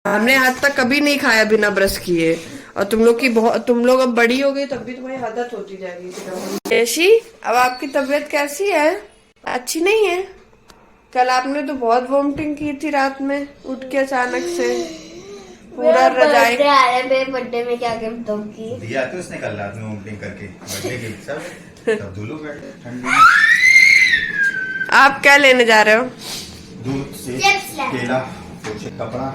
हमने आज तक कभी नहीं खाया बिना ब्रश किए। और तुम लोग अब बड़ी हो गई तब भी तुम्हारी आदत होती जाएगी। ऐशी, अब आपकी तबीयत कैसी है? अच्छी नहीं है? कल आपने तो बहुत वोमिटिंग की थी रात में उठ के अचानक से। पूरा मेरा रजाई। बर्थडे आ रहा है, मेरे बर्थडे में क्या गिफ्ट दोगी? दिया तो उसने कल रात में वोमिटिंग करके बर्थडे गिफ्ट सब तब धुलो बैठे ठंडी में। आप क्या लेने जा रहे हो? दूध से चिप्स लाना। केला, कुछ कपड़ा,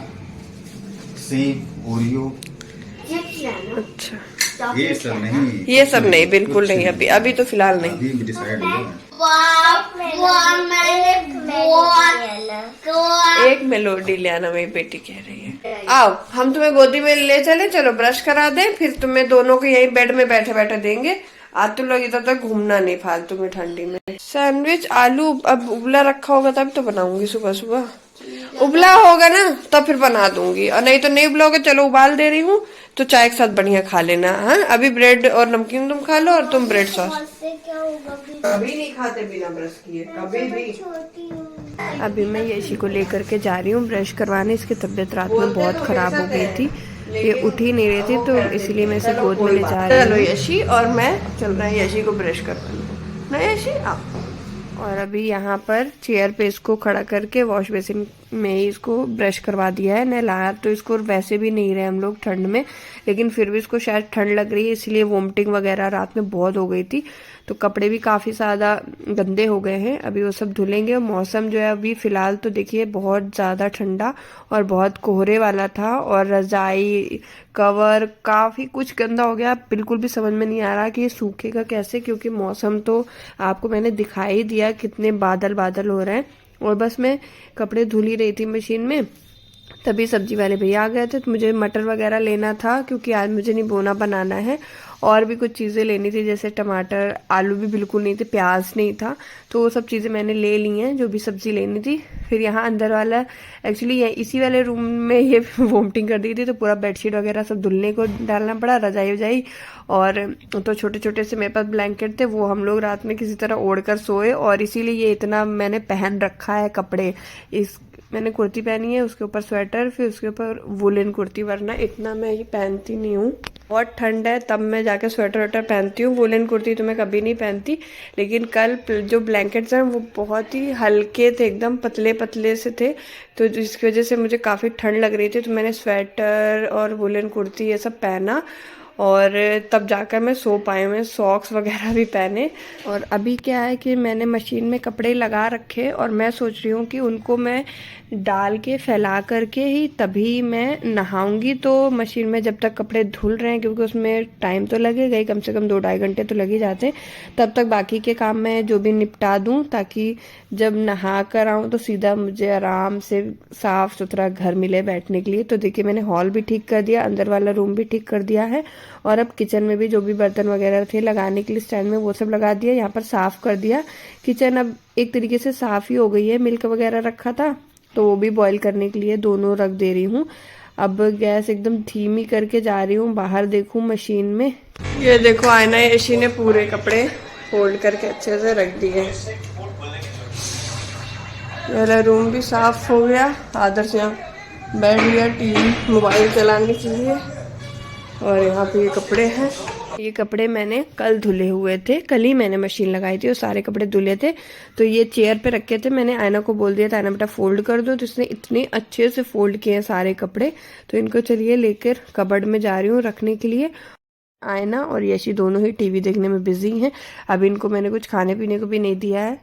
सेब, ओरियो। चिप्स लाना। अच्छा, ये सब नहीं, ये सब नहीं, बिल्कुल कुछ नहीं। अभी अभी तो फिलहाल नहीं। अभी डिसाइड हुआ है। एक मेलोडी ले आना, मेरी बेटी कह रही है। आओ, हम तुम्हें गोदी में ले चले, चलो ब्रश करा दें, फिर तुम्हें दोनों को यहीं बेड में बैठे बैठे देंगे। आज तुम लोग इधर तक घूमना नहीं फालतू में ठंडी में। सैंडविच आलू अब उबला रखा होगा तब तो बनाऊंगी सुबह सुबह। उबला होगा ना तब फिर बना दूंगी, और नहीं तो नहीं उबला होगा, चलो उबाल दे रही हूँ तो चाय के साथ बढ़िया खा लेना। हाँ, अभी ब्रेड और नमकीन तुम खा लो और तुम ब्रेड सॉस। क्या होगा? कभी नहीं खाते बिना ब्रश किए, कभी भी। छोटी हूँ। अभी मैं यशी को लेकर के जा रही हूँ ब्रश करवाने। इसकी तबीयत रात में बहुत खराब हो गई थी, ये उठ ही नहीं रही थी, तो इसलिए मैं इसे गोद में ले जा रही हूँ। चलो यशी और मैं चल रहे हैं यशी को ब्रश करवाने। ना यशी, आप। और अभी यहाँ पर चेयर पे इसको खड़ा करके वॉश बेसिन में ही इसको ब्रश करवा दिया है। नहलाया तो इसको वैसे भी नहीं रहे हम लोग ठंड में, लेकिन फिर भी इसको शायद ठंड लग रही है, इसलिए वोमिटिंग वगैरह रात में बहुत हो गई थी। तो कपड़े भी काफी ज्यादा गंदे हो गए हैं, अभी वो सब धुलेंगे। मौसम जो है अभी फिलहाल तो देखिए बहुत ज्यादा ठंडा और बहुत कोहरे वाला था, और रजाई कवर काफी कुछ गंदा हो गया। बिल्कुल भी समझ में नहीं आ रहा कि ये सूखेगा कैसे, क्योंकि मौसम तो आपको मैंने दिखाई दिया कितने बादल बादल हो रहे हैं। और बस मैं कपड़े धुल ही रही थी मशीन में, तभी सब्जी वाले भैया आ गए थे। तो मुझे मटर वगैरह लेना था क्योंकि आज मुझे निबोना बनाना है, और भी कुछ चीज़ें लेनी थी जैसे टमाटर, आलू भी बिल्कुल नहीं थे, प्याज नहीं था, तो वो सब चीज़ें मैंने ले ली हैं जो भी सब्जी लेनी थी। फिर यहाँ अंदर वाला एक्चुअली ये इसी वाले रूम में ये वोमिटिंग कर दी थी, तो पूरा बेडशीट वगैरह सब धुलने को डालना पड़ा, रजाई वजाई। और तो छोटे छोटे से मेरे पास ब्लैंकेट थे, वो हम लोग रात में किसी तरह ओढ़ कर सोए, और इसीलिए ये इतना मैंने पहन रखा है कपड़े। इस मैंने कुर्ती पहनी है, उसके ऊपर स्वेटर, फिर उसके ऊपर वुलन कुर्ती, वरना इतना मैं ये पहनती नहीं हूँ। बहुत ठंड है तब मैं जाके स्वेटर वेटर पहनती हूँ, वुलन कुर्ती तो मैं कभी नहीं पहनती। लेकिन कल जो ब्लैंकेट्स हैं वो बहुत ही हल्के थे, एकदम पतले पतले से थे, तो जिसकी वजह से मुझे काफ़ी ठंड लग रही थी। तो मैंने स्वेटर और वुलन कुर्ती ये सब पहना, और तब जाकर मैं सो पाई। मैं सॉक्स वगैरह भी पहने। और अभी क्या है कि मैंने मशीन में कपड़े लगा रखे, और मैं सोच रही हूँ कि उनको मैं डाल के फैला करके ही तभी मैं नहाऊंगी। तो मशीन में जब तक कपड़े धुल रहे हैं, क्योंकि उसमें टाइम तो लगेगा ही, कम से कम 2-2.5 घंटे तो लग ही जाते हैं, तब तक बाकी के काम मैं जो भी निपटा दूं, ताकि जब नहा कर आऊँ तो सीधा मुझे आराम से साफ सुथरा घर मिले बैठने के लिए। तो देखिए मैंने हॉल भी ठीक कर दिया, अंदर वाला रूम भी ठीक कर दिया है, और अब किचन में भी जो भी बर्तन वगैरह थे लगाने के लिए स्टैंड में वो सब लगा दिया। यहाँ पर साफ कर दिया किचन, अब एक तरीके से साफ ही हो गई है। मिल्क वगैरह रखा था तो वो भी बॉईल करने के लिए दोनों रख दे रही हूँ। अब गैस एकदम धीमी करके जा रही हूँ, बाहर देखूँ मशीन में। ये देखो आयना यशी ने पूरे कपड़े फोल्ड करके अच्छे से रख दिए। मेरा रूम भी साफ हो गया, आदर्श यहाँ बैठ गया टीवी मोबाइल चलाने के लिए। और यहाँ पे ये कपड़े हैं, ये कपड़े मैंने कल धुले हुए थे, कल ही मैंने मशीन लगाई थी और सारे कपड़े धुले थे। तो ये चेयर पे रखे थे, मैंने आयना को बोल दिया था आयना बेटा फोल्ड कर दो, तो इसने इतने अच्छे से फोल्ड किए हैं सारे कपड़े। तो इनको चलिए लेकर कबर्ड में जा रही हूँ रखने के लिए। आयना और यशी दोनों ही टीवी देखने में बिजी हैं। अब इनको मैंने कुछ खाने पीने को भी नहीं दिया है।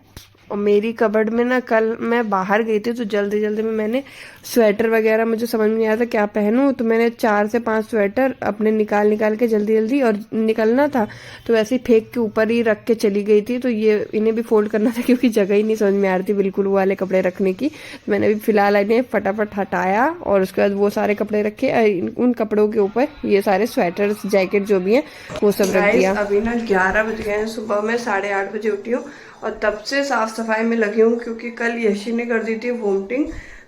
और मेरी कबर्ड में ना, कल मैं बाहर गई थी तो जल्दी जल्दी में मैंने स्वेटर वगैरह, मुझे समझ में नहीं आया था क्या पहनूं, तो मैंने 4 से 5 स्वेटर अपने निकाल के जल्दी जल्दी, और निकलना था तो वैसे ही फेंक के ऊपर ही रख के चली गई थी। तो ये इन्हें भी फोल्ड करना था क्योंकि जगह ही नहीं समझ में आ रही थी बिल्कुल वो वाले कपड़े रखने की। तो मैंने अभी फिलहाल इन्हें फटाफट हटाया, और उसके बाद वो सारे कपड़े रखे, उन कपड़ों के ऊपर ये सारे स्वेटर जैकेट जो भी है वो सब रख दिया। अभी ना 11 बज गए हैं, सुबह में 8:30 बजे उठी हूँ, और तब से साफ सफाई में लगी हूँ, क्योंकि कल यशी ने कर दी थी वोमिटिंग,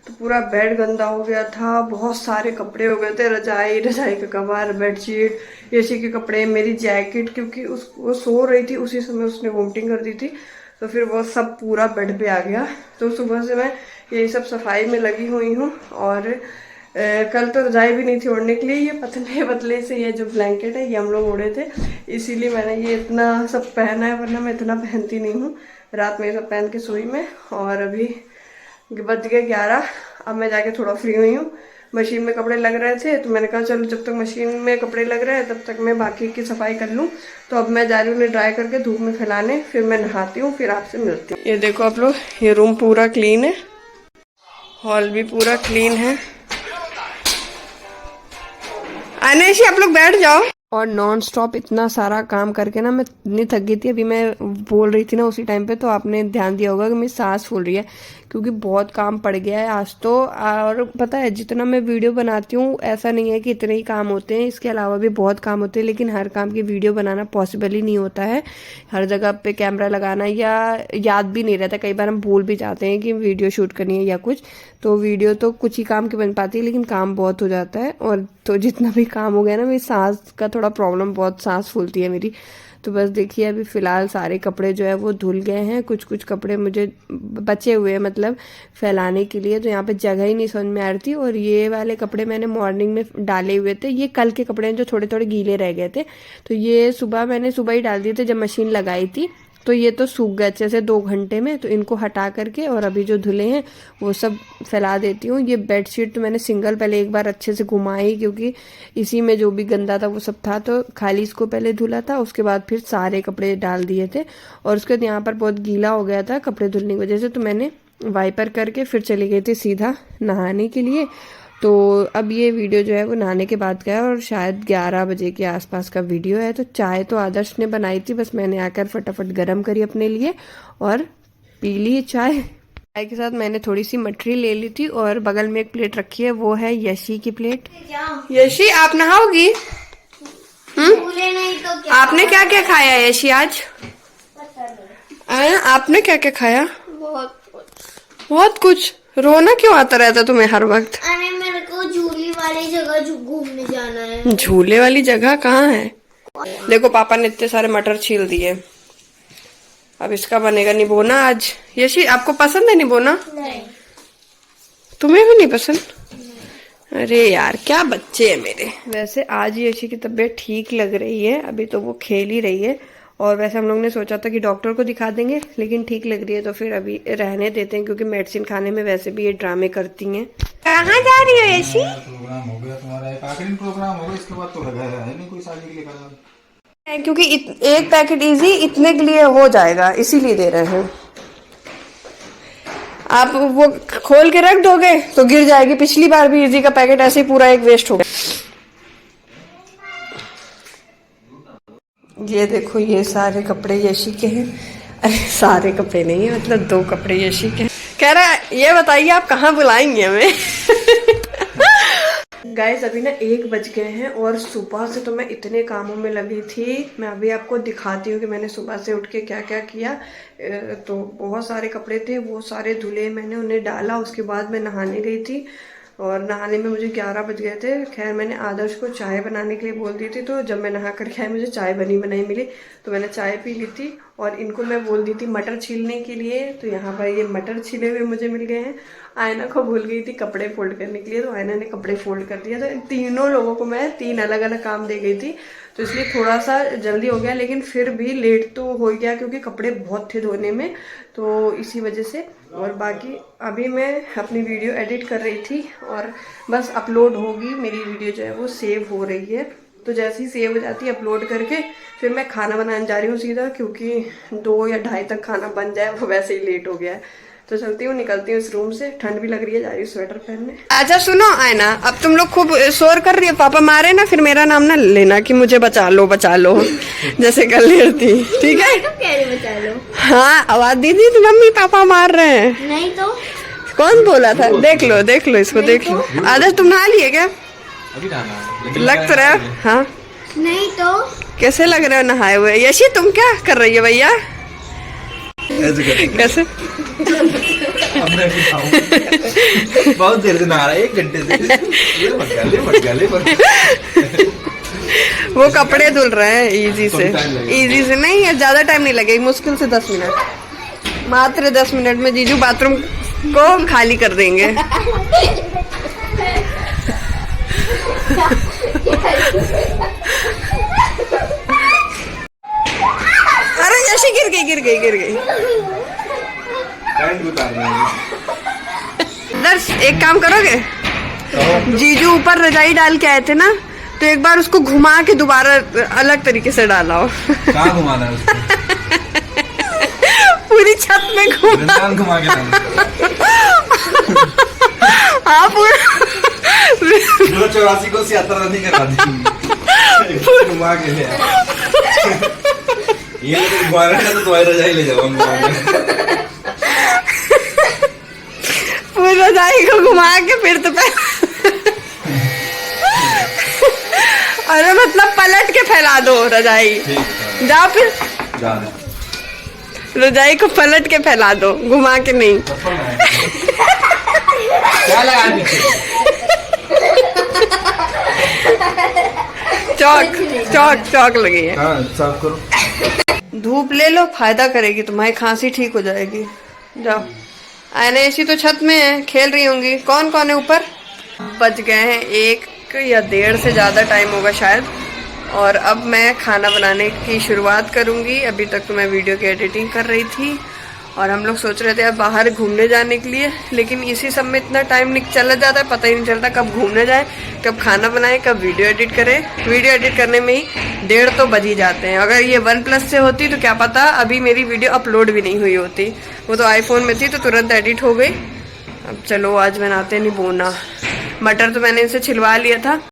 तो पूरा बेड गंदा हो गया था, बहुत सारे कपड़े हो गए थे, रजाई का कवर, बेडशीट, यशी के कपड़े, मेरी जैकेट, क्योंकि वो सो रही थी उसी समय उसने वोमिटिंग कर दी थी, तो फिर वो सब पूरा बेड पे आ गया। तो सुबह से मैं यही सब सफाई में लगी हुई हूँ। और कल तो रजाई भी नहीं थी ओढ़ने के लिए। ये पतले पतले से ये जो ब्लैंकेट है ये हम लोग ओढ़े थे, इसीलिए मैंने ये इतना सब पहना है, वरना मैं इतना पहनती नहीं हूँ। रात में ये सब पहन के सोई में। और अभी बज गए 11। अब मैं जाके थोड़ा फ्री हुई हूँ। मशीन में कपड़े लग रहे थे तो मैंने कहा चलो जब तक मशीन में कपड़े लग रहे हैं तब तक मैं बाकी की सफाई कर लूँ। तो अब मैं जा रही हूँ उन्हें ड्राई करके धूप में फैलाने, फिर मैं नहाती हूँ, फिर आपसे मिलती हूँ। ये देखो आप लोग, ये रूम पूरा क्लीन है, हॉल भी पूरा क्लीन है। आनेशी आप लोग बैठ जाओ। और नॉन स्टॉप इतना सारा काम करके ना मैं इतनी थक गई थी। अभी मैं बोल रही थी ना उसी टाइम पे, तो आपने ध्यान दिया होगा कि मेरी सांस फूल रही है, क्योंकि बहुत काम पड़ गया है आज तो। और पता है जितना मैं वीडियो बनाती हूँ ऐसा नहीं है कि इतने ही काम होते हैं, इसके अलावा भी बहुत काम होते हैं, लेकिन हर काम की वीडियो बनाना पॉसिबल ही नहीं होता है। हर जगह पे कैमरा लगाना या याद भी नहीं रहता, कई बार हम भूल भी जाते हैं कि वीडियो शूट करनी है या कुछ। तो वीडियो तो कुछ ही काम की बन पाती है, लेकिन काम बहुत हो जाता है। और तो जितना भी काम हो गया ना, मेरी सांस का थोड़ा प्रॉब्लम, बहुत सांस फूलती है मेरी। तो बस देखिए अभी फिलहाल सारे कपड़े जो है वो धुल गए हैं। कुछ कुछ कपड़े मुझे बचे हुए हैं मतलब फैलाने के लिए, तो यहाँ पे जगह ही नहीं समझ में आ रही थी। और ये वाले कपड़े मैंने मॉर्निंग में डाले हुए थे, ये कल के कपड़े हैं जो थोड़े थोड़े गीले रह गए थे, तो ये मैंने सुबह ही डाल दिए थे जब मशीन लगाई थी। तो ये तो सूख गए अच्छे से 2 घंटे में, तो इनको हटा करके और अभी जो धुले हैं वो सब फैला देती हूँ। ये बेडशीट तो मैंने सिंगल पहले एक बार अच्छे से घुमाई, क्योंकि इसी में जो भी गंदा था वो सब था, तो खाली इसको पहले धुला था, उसके बाद फिर सारे कपड़े डाल दिए थे। और उसके बाद यहाँ पर बहुत गीला हो गया था कपड़े धुलने की वजह से, तो मैंने वाइपर करके फिर चली गई थी सीधा नहाने के लिए। तो अब ये वीडियो जो है वो नहाने के बाद का है, और शायद 11 बजे के आसपास का वीडियो है। तो चाय तो आदर्श ने बनाई थी, बस मैंने आकर फटाफट गरम करी अपने लिए और पी ली चाय। चाय के साथ मैंने थोड़ी सी मठरी ले ली थी, और बगल में एक प्लेट रखी है, वो है यशी की प्लेट। यशी आप नहाओगी? नहीं तो क्या? आपने क्या क्या खाया यशी आज? आपने क्या क्या खाया? बहुत कुछ। रोना क्यों आता रहता तुम्हें हर वक्त? अरे मेरे को झूले वाली जगह घूमने जाना है। झूले वाली जगह कहाँ है? देखो पापा ने इतने सारे मटर छील दिए, अब इसका बनेगा निबोना आज। यशी आपको पसंद है निबोना? नहीं। तुम्हें भी नहीं पसंद? अरे यार क्या बच्चे हैं मेरे। वैसे आज यशी की तबीयत ठीक लग रही है, अभी तो वो खेल ही रही है। और वैसे हम लोग ने सोचा था कि डॉक्टर को दिखा देंगे, लेकिन ठीक लग रही है तो फिर अभी रहने देते हैं, क्योंकि मेडिसिन खाने में वैसे भी ये ड्रामे करती हैं। कहाँ जा रही हो यशी? प्रोग्राम हो गया तुम्हारा, एक आखिरी प्रोग्राम होगा, इसके बाद तो लगा है नहीं कोई शादी के लिए करना, क्योंकि एक पैकेट इजी इतने के लिए हो जाएगा, इसीलिए दे रहे हैं। आप वो खोल के रख दोगे तो गिर जाएगी। पिछली बार भी इजी का पैकेट ऐसे ही पूरा एक वेस्ट हो गया। ये देखो ये सारे कपड़े यशी के हैं। अरे सारे कपड़े नहीं है, मतलब 2 कपड़े यशी के हैं। कह रहा है ये बताइए आप कहाँ बुलाएंगे हमें? गाइस अभी ना 1 बज गए हैं, और सुबह से तो मैं इतने कामों में लगी थी। मैं अभी आपको दिखाती हूँ कि मैंने सुबह से उठ के क्या क्या किया। तो बहुत सारे कपड़े थे, वो सारे धुले, मैंने उन्हें डाला। उसके बाद मैं नहाने गई थी, और नहाने में मुझे 11 बज गए थे। खैर मैंने आदर्श को चाय बनाने के लिए बोल दी थी, तो जब मैं नहा कर आई मुझे चाय बनी बनाई मिली, तो मैंने चाय पी ली थी। और इनको मैं बोल दी थी मटर छीलने के लिए, तो यहाँ पर ये मटर छिले हुए मुझे मिल गए हैं। आयना को भूल गई थी कपड़े फोल्ड करने के लिए, तो आयना ने कपड़े फोल्ड कर दिया। तो इन तीनों लोगों को मैं 3 अलग अलग काम दे गई थी, तो इसलिए थोड़ा सा जल्दी हो गया, लेकिन फिर भी लेट तो हो गया, क्योंकि कपड़े बहुत थे धोने में, तो इसी वजह से। और बाकी अभी मैं अपनी वीडियो एडिट कर रही थी, और बस अपलोड होगी मेरी वीडियो जो है वो सेव हो रही है। तो जैसे ही सेव हो जाती है अपलोड करके फिर मैं खाना बनाने जा रही हूँ सीधा, क्योंकि 2 या 2:30 तक खाना बन जाए, वो वैसे ही लेट हो गया है। तो चलती हूँ, निकलती हूँ इस रूम से, ठंड भी लग रही है, जा रही हूँ स्वेटर पहनने। अच्छा सुनो आयना, अब तुम लोग खूब शोर कर रही है, पापा मारे ना फिर मेरा नाम ना लेना कि मुझे बचा लो जैसे कल थी, ठीक है? कह रही बचा लो। हाँ आवाज दी थी तो मम्मी पापा मार रहे हैं। नहीं तो कौन बोला था? देख लो इसको, देख लो। आदर्श तुम नहा लिए क्या? अभी नहाना लग तो रहा। हाँ नहीं तो कैसे लग रहे हो नहाए हुए? यशी तुम क्या कर रही है भैया? कैसे? बहुत देर से नहा रहा है, 1 घंटे से। ले मत गया। वो कपड़े धुल रहे हैं इजी से नहीं है, ज्यादा टाइम नहीं लगेगा, मुश्किल से 10 मिनट, मात्र 10 मिनट में जीजू बाथरूम को खाली कर देंगे। अरे यशी गिर गई। करंट उतार रहे हैं। दर्श एक काम करोगे, जीजू ऊपर रजाई डाल के आए थे ना, तो एक बार उसको घुमा के दोबारा अलग तरीके से डाला हो। कहाँ घुमाना है उसको? पूरी छत में वृंदावन घुमा के लाना। हाँ पूरा 84 को यात्रा नहीं करा दी, घुमा के ले आया। ये तो घुमाना है तो तुम्हारी रजाई ले जाओ। पूरी रजाई को घुमा के फिर तो अरे मतलब पलट के फैला दो रजाई। जाओ फिर रजाई को पलट के फैला दो, घुमा के नहीं। क्या लगा पीछे? चौक लगी है। हाँ साफ करो। धूप ले लो, फायदा करेगी, तुम्हारी खांसी ठीक हो जाएगी। जाओ। आयना एसी तो छत में है, खेल रही होंगी। कौन कौन है ऊपर? बज गए हैं 1 या 1:30 से ज़्यादा टाइम होगा शायद। और अब मैं खाना बनाने की शुरुआत करूंगी। अभी तक तो मैं वीडियो की एडिटिंग कर रही थी और हम लोग सोच रहे थे अब बाहर घूमने जाने के लिए, लेकिन इसी सब में इतना टाइम चला जाता है, पता ही नहीं चलता कब घूमने जाए, कब खाना बनाए, कब वीडियो एडिट करें। वीडियो एडिट करने में ही 1:30 तो बज ही जाते हैं। अगर ये OnePlus से होती तो क्या पता अभी मेरी वीडियो अपलोड भी नहीं हुई होती। वो तो आईफोन में थी तो तुरंत एडिट हो गई। अब चलो आज बनाते हैं निबोना। मटर तो मैंने इनसे छिलवा लिया था।